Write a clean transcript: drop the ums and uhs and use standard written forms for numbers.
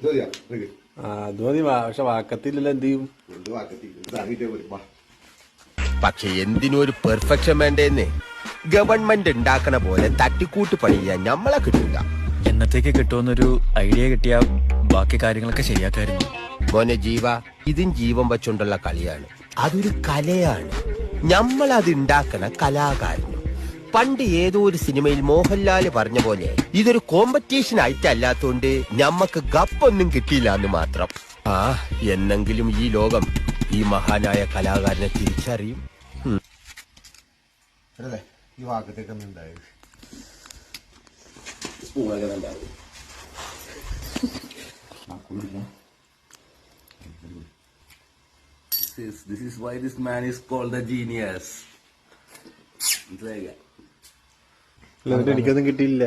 അത് മതി. പക്ഷെ വാക്കത്തില്ലല്ലോ, എന്ത് ചെയ്യും? പക്ഷെ എന്തിനൊരു പെർഫെക്ഷൻ വേണ്ടേന്ന്. ഗവൺമെന്റ് ഉണ്ടാക്കണ പോലെ തട്ടിക്കൂട്ട് പണിയാൻ നമ്മളെ കിട്ടില്ല. എന്നത്തേക്ക് കിട്ടുമെന്നൊരു ഐഡിയ കിട്ടിയ ബാക്കി കാര്യങ്ങളൊക്കെ ശരിയാക്കായിരുന്നു. മോനെ ജീവ, ഇതും ജീവൻ വച്ചുകൊണ്ടുള്ള കളിയാണ്. അതൊരു കലയാണ്. നമ്മളത് ഉണ്ടാക്കണ കലാകാരന്. പണ്ട് ഏതോ ഒരു സിനിമയിൽ മോഹൻലാല് പറഞ്ഞ പോലെ ഇതൊരു കോമ്പറ്റീഷൻ ആയിട്ടല്ലാത്തോണ്ട് ഞമ്മക്ക് ഗപ്പൊന്നും കിട്ടിയില്ല എന്ന് മാത്രം. എന്നെങ്കിലും ഈ ലോകം ഈ മഹാനായ കലാകാരനെ തിരിച്ചറിയും. ഈ വാക്കത്തേക്കൊന്നും ഉണ്ടായത് This is why this man is called a genius. എനിക്കൊന്നും കിട്ടിയില്ല.